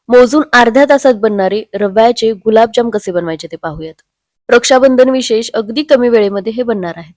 मोजून अर्ध्या तासात बनणारे रव्याचे गुलाबजाम कसे बनवायचे ते पाहूयात. रक्षाबंधन विशेष अगदी कमी वेळेमध्ये हे बनणार आहेत.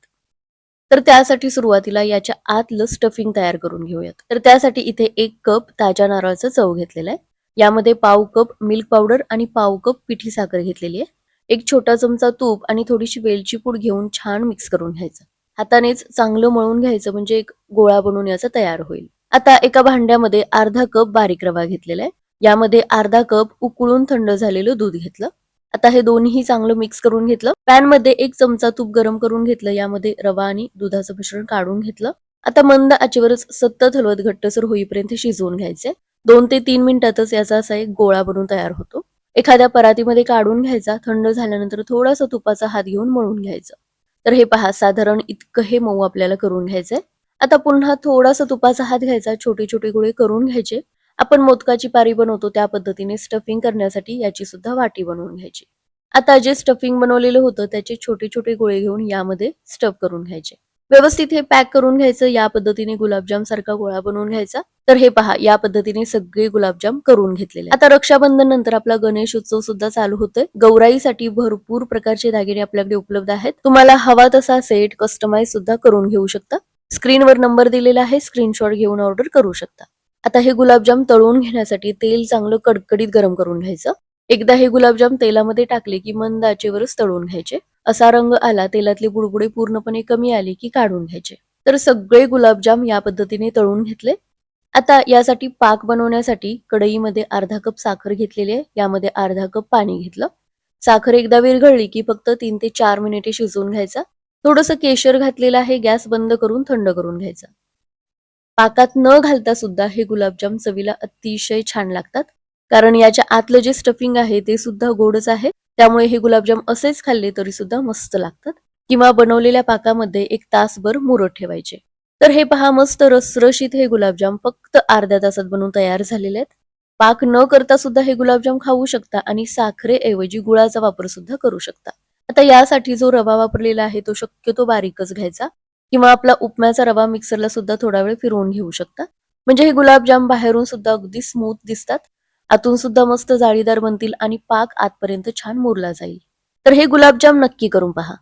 तर त्यासाठी सुरुवातीला याच्या आतलं स्टफिंग तयार करून घेऊयात. तर त्यासाठी इथे 1 कप ताज्या नारळाचं चव घेतलेलं आहे. यामध्ये पाव कप मिल्क पावडर आणि पाव कप पिठी साखर घेतलेली आहे. एक छोटा चमचा तूप आणि थोडीशी वेलची पूड घेऊन छान मिक्स करून घ्यायचं. हातानेच चांगलं मळून घ्यायचं म्हणजे एक गोळा बनवून याचा तयार होईल. आता एका भांड्यामध्ये अर्धा कप बारीक रवा घेतलेला आहे. यामध्ये अर्धा कप उकळून थंड झालेलं दूध घेतलं. आता हे दोन्ही चांगलं मिक्स करून घेतलं. पॅन मध्ये 1 चमचा तूप गरम करून घेतलं. यामध्ये रवा आणि दुधाचं मिश्रण काढून घेतलं. आता मंद आचेवरच सतत हलवत घट्टसर होईपर्यंत शिजवून घ्यायचे. 2 ते 3 मिनिटातच याचा असा एक गोळा बनून तयार होतो. एखाद्या परातीमध्ये काढून घ्यायचा. थंड झाल्यानंतर थोडासा तुपाचा हात घेऊन मळून घ्यायचं. तर हे पहा साधारण इतकं हे मऊ आपल्याला करून घ्यायचंय. आता पुन्हा थोडासा तुपाचा हात घ्यायचा. छोटे छोटे गोळे करून घ्यायचे. आपण मोदकाची पारी बनवतो त्या पद्धतीने स्टफिंग करण्यासाठी याची सुद्धा वाटी बनवून घ्यायची. आता जे स्टफिंग बनवलेलं होतं त्याचे छोटे छोटे गोळे घेऊन यामध्ये स्टफ करून घ्यायचे. व्यवस्थित हे पॅक करून घ्यायचं. या पद्धतीने गुलाबजाम सारखा गोळा बनवून घ्यायचा. तर हे पहा या पद्धतीने सगळे गुलाबजाम करून घेतलेले. आता रक्षाबंधन नंतर आपला गणेश उत्सव सुद्धा चालू होतोय. गौराईसाठी भरपूर प्रकारचे दागिने आपल्याकडे उपलब्ध आहेत. तुम्हाला हवा तसा सेट कस्टमाइज सुद्धा करून घेऊ शकता. स्क्रीनवर नंबर दिलेला आहे. स्क्रीनशॉट घेऊन ऑर्डर करू शकता. आता हे गुलाबजाम तळून घेण्यासाठी तेल चांगलं कडकडीत गरम करून घ्यायचं. एकदा हे गुलाबजाम तेलामध्ये टाकले की मंद आचेवरच तळून घ्यायचे. असा रंग आला, तेलातले बुडबुडे पूर्णपणे कमी आले की काढून घ्यायचे. तर सगळे गुलाबजाम या पद्धतीने तळून घेतले. आता यासाठी पाक बनवण्यासाठी कढईमध्ये अर्धा कप साखर घेतलेली आहे. यामध्ये अर्धा कप पाणी घेतलं. साखर एकदा विरघळली की फक्त 3 ते 4 मिनिटे शिजवून घ्यायचा. थोडंसं केशर घातलेलं आहे. गॅस बंद करून थंड करून घ्यायचा. पाकात न घालता सुद्धा हे गुलाबजाम चवीला अतिशय छान लागतात. कारण याच्या आतलं जे स्टफिंग आहे ते सुद्धा गोडच आहे. त्यामुळे हे गुलाबजाम असेच खाल्ले तरी सुद्धा मस्त लागतात. किंवा बनवलेल्या पाकामध्ये 1 तासभर मुरत ठेवायचे. तर हे पहा मस्त रसरशीत हे गुलाबजाम फक्त अर्ध्या तासात बनवून तयार झालेले आहेत. पाक न करता सुद्धा हे गुलाबजाम खाऊ शकता आणि साखरेऐवजी गुळाचा वापर सुद्धा करू शकता. आता यासाठी जो रवा वापरलेला आहे तो शक्यतो बारीकच घ्यायचा. किंवा आपला उपम्याचा रवा मिक्सरला सुद्धा थोडा वेळ फिरवून घेऊ शकता. म्हणजे हे गुलाबजाम बाहेरून सुद्धा अगदी स्मूथ दिसतात. आतून सुद्धा मस्त जाळीदार बनतील आणि पाक आतपर्यंत छान मुरला जाईल. तर हे गुलाबजाम नक्की करून पहा.